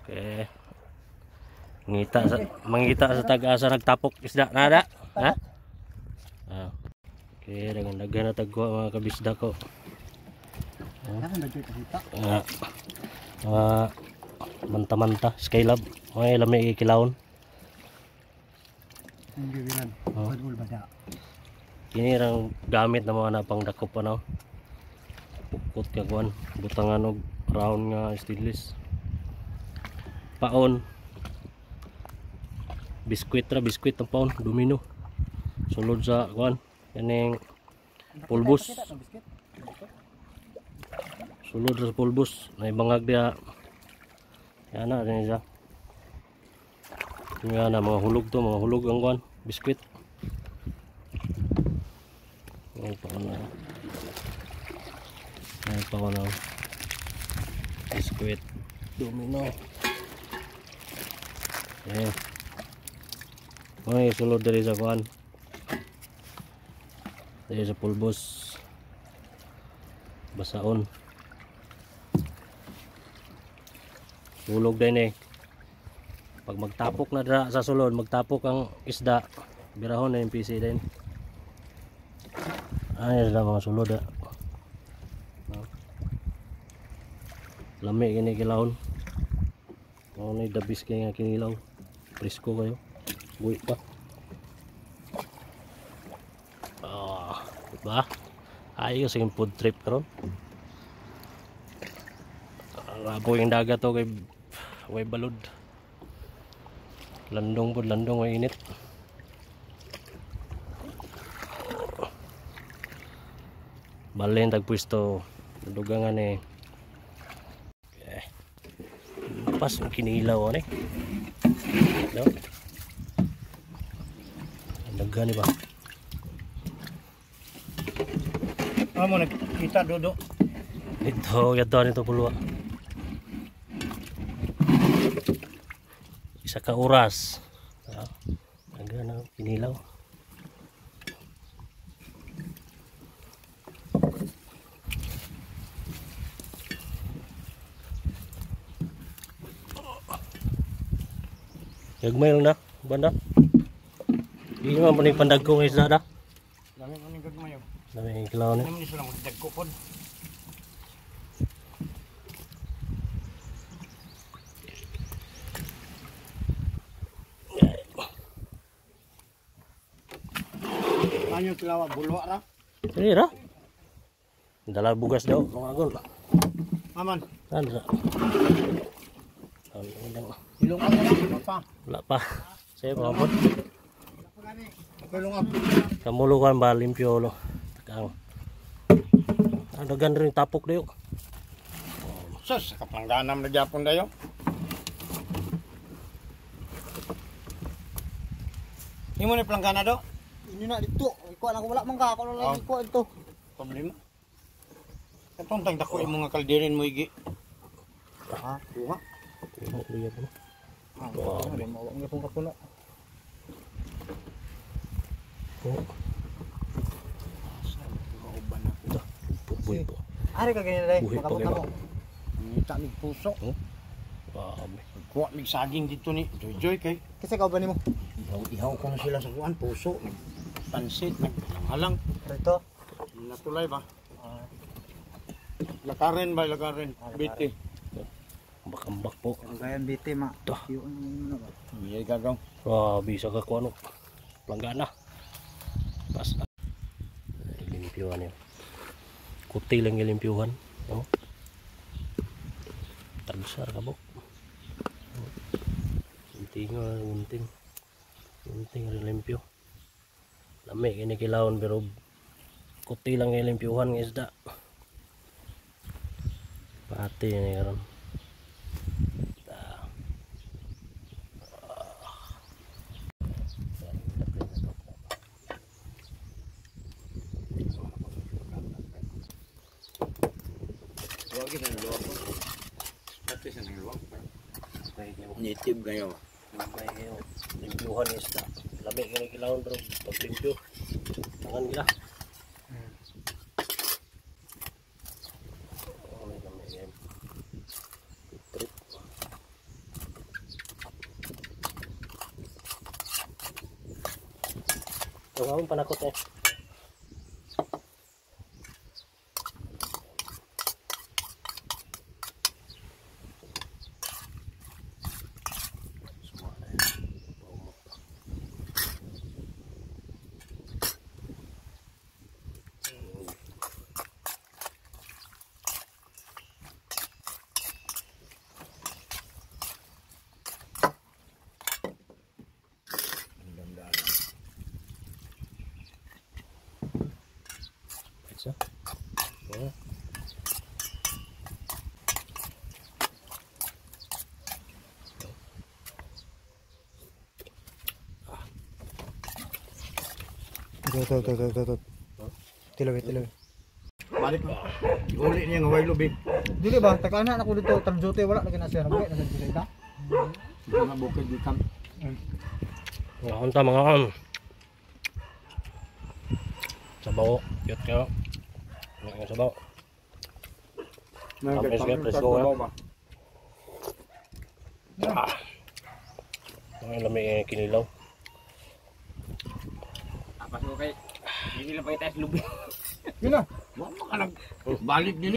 Okay. Mangita sa tag-asa nagtapok isda nada. Ha? Ah. Okay, dagan na tagwa mga kabisda ko. Manta-manta, skylab. May lami ikilawon. Kini rang gamit na mga napang dakop pa na. Pukot kagwan, butangan og round nga stainless. Paon. Biskwit ang paon, domino. Sulod sa kwan, kaning pulbos. Sulod sa pulbos, may bangag dia. Yan na rin siya. Yan na mga hulog ang kwan, biskwit. Ay pa ko na. Biskwit, domino. Ayan. May sulod dari sa kuan. Dari sa pulbos. Basaon. Hulog din eh. Pag magtapok na dra sa sulod, magtapok ang isda, birahon na yung PC din. Ay, na mga sulod ah. Lami kini kilawon. Oh, ni dabis kay nga kinilaw. Presko kayo. Buhi pa. Diba? Ayos yung food trip karon. Rabo yung dagat to kay way balod. Landong way init. Balen tagpwesto dugangan eh. Pas ang kinilaw ni. No? Daghan ba? Amo nakita dodo. Ito nito pulwa. Isa ka oras. Daghan ang kinilaw. Gagmay lang na, banda. Hindi naman panig pandagko ng isda na. Dami mo ning gagmay. Dami yung kilaw na. Dami sila magdagko pod. Anyo kilaw bulwa ra? Ini ra. Dala bugas daw, mga agol. Aman. Sandra. Ilong ako pa. Wala pa. Saya pamot. Ilong ako. Kamulukan ba limpyo lo. Takang. Dagan rin tapok dayo. Sus, kapangganam na gyapon dayo. Imo ni planggana do? Ini nak dito. Iko na ko wala man ka. Ako lang iko ito. Problema. Katong tang dako imo nga kaldirin mo igi. Ha, kuha. Lihat mo. Wow, ada mau ngepung kapuna. Buhi po. Ari ka ganyan dai. Buhi pa Makabot kayo. mo. Ngita mig puso. Wow. Kuha mig saging dito ni Joy kay. Kasi ka ba nimo? Ihaw ko na sila sa kuan puso. Pansit, halang. Rito. Natulay ba? Lakarin ba, lakarin. Biti. Ambak po. Ang gayan biti ma. Ito. Yung ba? Iya gagaw. Wah, bisa ka kuano. Planggana. Pas. Limpyuhan yun. Kuti lang yung limpyuhan. No? Tagsar ka po. Unting rin limpyo. Lami kinikilawon pero kuti lang yung limpyuhan ng isda. Pati yun karon. Native kayo. May limpyuhan ng isda. Lami kinikilawon pero pag limpyo tangan gila. Ang panakot eh. Isa. Oh. Ito. Tilawi. Balik mo. Uli niya nga way lubig. Dili ba? Tagkana ako dito, tarjote, wala na kinasya. Nagay, nasa dito ita. Mga bukid di kam. Mga hunta mga kan. Sabaw. Cute kayo. Mga sabaw. Tapos nga, let's go na. Ang lami kinilaw. Tapos mo kay hindi lang pa tayo lubig. Yun na. Wa ka nag balik din.